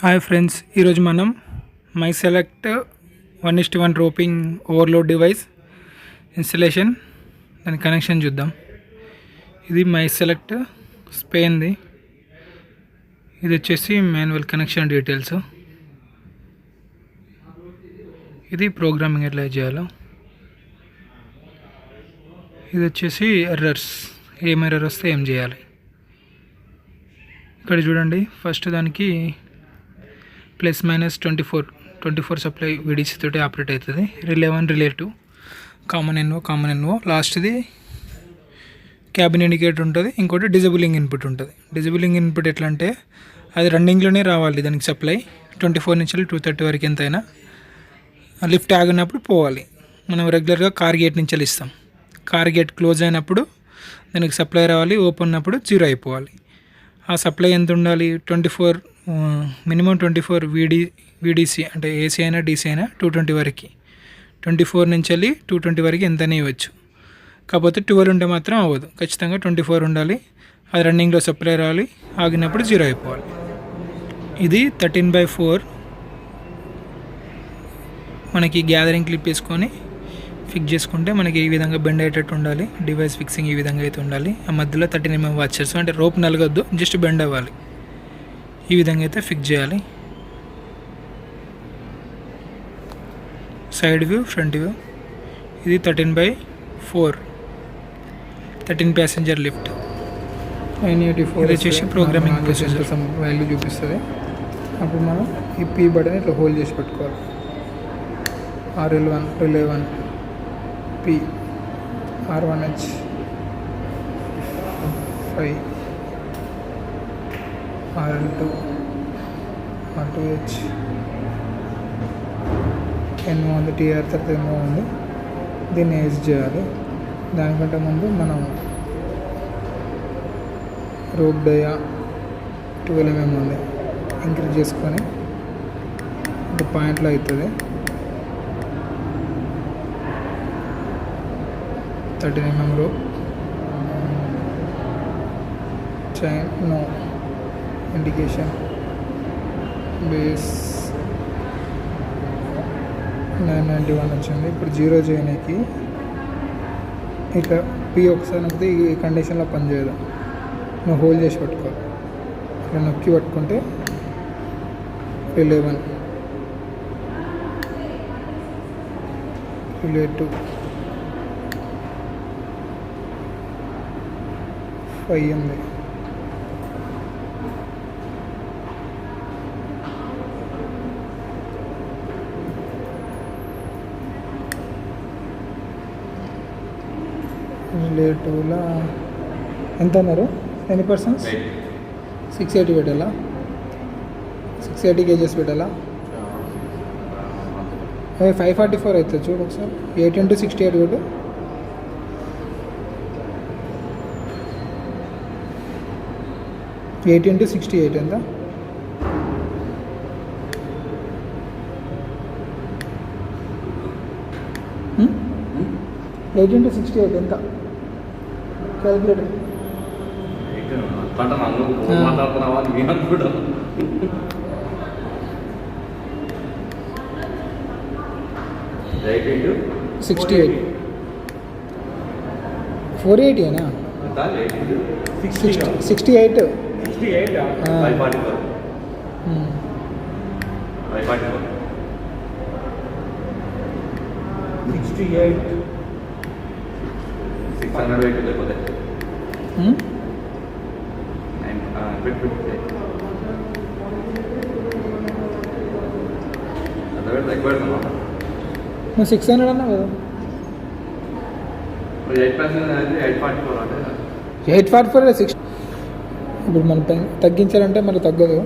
Hi friends, ఈరోజు మనం my select 1:1 roping overload device installation దాని కనెక్షన్ చూద్దాం. ఇది మై సెలెక్ట్ స్పెయిన్ది. ఇది వచ్చేసి మాన్యువల్ కనెక్షన్ డీటెయిల్స్. ఇది ప్రోగ్రామింగ్ ఎట్లా చేయాలో. ఇది వచ్చేసి ఎర్రర్స్, ఏం ఎర్రర్ వస్తే ఏం చేయాలి. ఇక్కడ చూడండి, ఫస్ట్ దానికి +-24 సప్లై విడిసి తోటి ఆపరేట్ అవుతుంది. రిలే 1 రిలే 2 కామన్ ఎన్ఓ లాస్ట్ది క్యాబిన్ ఇండికేటర్ ఉంటుంది. ఇంకోటి డిజబులింగ్ ఇన్పుట్ ఉంటుంది. డిజబులింగ్ ఇన్పుట్ ఎట్లా అంటే అది రన్నింగ్లోనే రావాలి. దానికి సప్లై 24 నుంచి 230 వరకు ఎంతైనా లిఫ్ట్ ఆగినప్పుడు పోవాలి. మనం రెగ్యులర్గా కార్ గేట్ నుంచి ఇస్తాం. కార్ గేట్ క్లోజ్ అయినప్పుడు దానికి సప్లై రావాలి. ఓపెన్ ఉన్నప్పుడు 0 అయిపోవాలి. ఆ సప్లై ఎంత ఉండాలి? 24 మినిమం 24 వీడీసీ అంటే ఏసీ అయినా డీసీ అయినా 220 వరకు. 24 నుంచి 220 వరకు ఎంతనే ఇవ్వచ్చు. కాకపోతే 12 ఉంటే మాత్రం అవ్వదు. ఖచ్చితంగా 24 ఉండాలి. అది రన్నింగ్లో సప్లై రావాలి. ఆగినప్పుడు 0 అయిపోవాలి. ఇది 13/4 మనకి గ్యాదరింగ్ క్లిప్ వేసుకొని ఫిక్స్ చేసుకుంటే మనకి ఈ విధంగా బెండ్ అయ్యేటట్టు ఉండాలి. డివైస్ ఫిక్సింగ్ ఈ విధంగా అయితే ఉండాలి. ఆ మధ్యలో 13 mm వాచర్స్ అంటే రోప్ నలగొద్దు, జస్ట్ బెండ్ అవ్వాలి. ఈ విధంగా అయితే ఫిక్స్ చేయాలి. Side view, front view. ఇది 13/4 13 ప్యాసింజర్ లిఫ్ట్. 984 ఇది వచ్చేసి ప్రోగ్రామింగ్ ప్రొసీజర్ వాల్యూ చూపిస్తుంది. అప్పుడు మనం ఈ పీ బటన్ ఇట్లా హోల్డ్ చేసి పెట్టుకోవాలి. Relay 1 P R1H 5 RL2 R2H ఎన్నో ఉంది, TR తర్వాత ఎన్నో ఉంది. దీన్ని ఏజ్ చేయాలి. దానికంటే ముందు మనం రోప్ డయా 12 mm ఉంది, ఇంక్రీజ్ చేసుకొని ఒక పాయింట్లో అవుతుంది. 13 mm rope, chain no indication, base 991 వచ్చింది. ఇప్పుడు 0 చేయడానికి ఇట్లా పీ ఒకసారి నొక్కితే ఈ కండిషన్లో పనిచేయదు. నువ్వు హోల్డ్ చేసి పట్టుకోవాలి. ఇట్లా నొక్కి పట్టుకుంటే రిలే 1 రిలే 2 5 ఉంది. రిలే 2లో ఎంత అన్నారు? ఎన్ని పర్సన్స్? 680 పెట్టాలా? 680 kgs పెట్టాలా? 544 అవుతుంది. చూడు ఒకసారి 8 × 68 కొట్టు. 8 × 68 ఎంత? ఎయిట్ ఇంటూ 68 ఎంత? క్యాలిక్యులేటర్. సిక్స్టీ 480 68 నువ్వు 600 అన్నా కదా? 844 6. ఇప్పుడు మనం తగ్గించాలంటే మళ్ళీ తగ్గదు.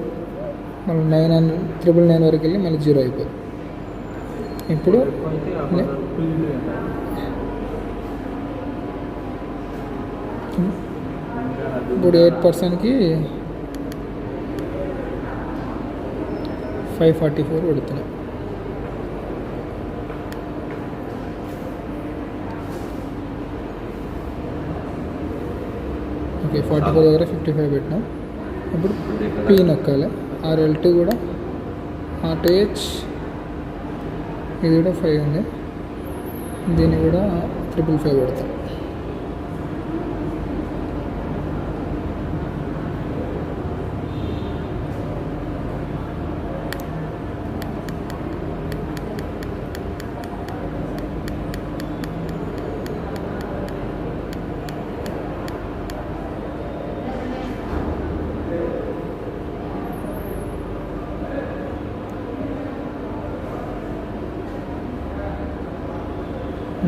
మళ్ళీ 999 వరకు వెళ్ళి మళ్ళీ 0 అయిపోతుంది. ఇప్పుడు 8%కి 544 పెడుతున్నాయి. ఓకే 44 దగ్గర 55 పెట్టినాం. ఇప్పుడు పీ నొక్కాలి. RL2 కూడా RTH ఇది కూడా 5 ఉంది, దీన్ని కూడా 555 పెడతాం.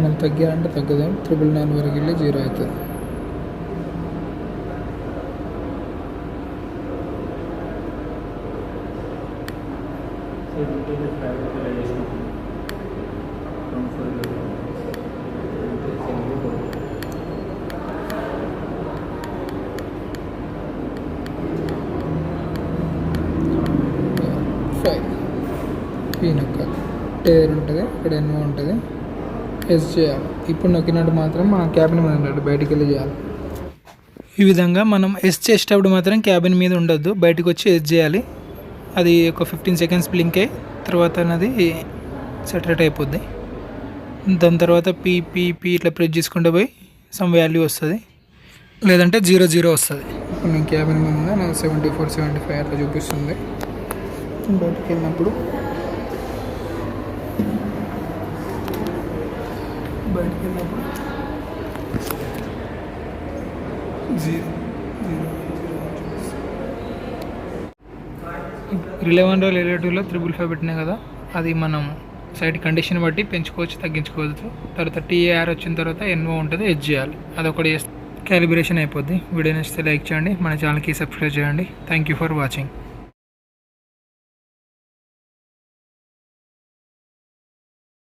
మనం తగ్గాలంటే తగ్గదాం, 499 వరకు వెళ్ళి 0 అవుతుంది. పీనొక్క టైర్ ఉంటుంది, ఇక్కడ ఎన్నో ఉంటుంది, ఎస్ చేయాలి. ఇప్పుడు నొక్కినట్టు మాత్రం మన క్యాబిన్ మీద ఉండదు, బయటికి వెళ్ళి చేయాలి. ఈ విధంగా మనం ఎస్ చేసేటప్పుడు మాత్రం క్యాబిన్ మీద ఉండొద్దు, బయటకు వచ్చి ఎస్ చేయాలి. అది ఒక 15 సెకండ్స్ బ్లింక్ అయ్యి తర్వాత అది సెటరేట్ అయిపోద్ది. దాని తర్వాత పీ పీ పీ ఇట్లా ప్రెస్ చేసుకుంటూ పోయి సమ్ వాల్యూ వస్తుంది, లేదంటే 00 వస్తుంది. ఇప్పుడు నేను క్యాబిన్ మీద ఉందా, నాకు 74, 75 అట్లా చూపిస్తుంది. బయటికి వెళ్ళినప్పుడు రిలే 1 రిలే 2లో 555 పెట్టినా కదా, అది మనం సైట్ కండిషన్ బట్టి పెంచుకోవచ్చు, తగ్గించుకోవచ్చు. తర్వాత TAR వచ్చిన తర్వాత NO ఉంటుంది, ఎడ్జ్ చేయాలి. అదొకటి క్యాలిబ్రేషన్ అయిపోద్ది. వీడియో నచ్చితే లైక్ చేయండి, మన ఛానల్కి సబ్స్క్రైబ్ చేయండి. Thank you for watching.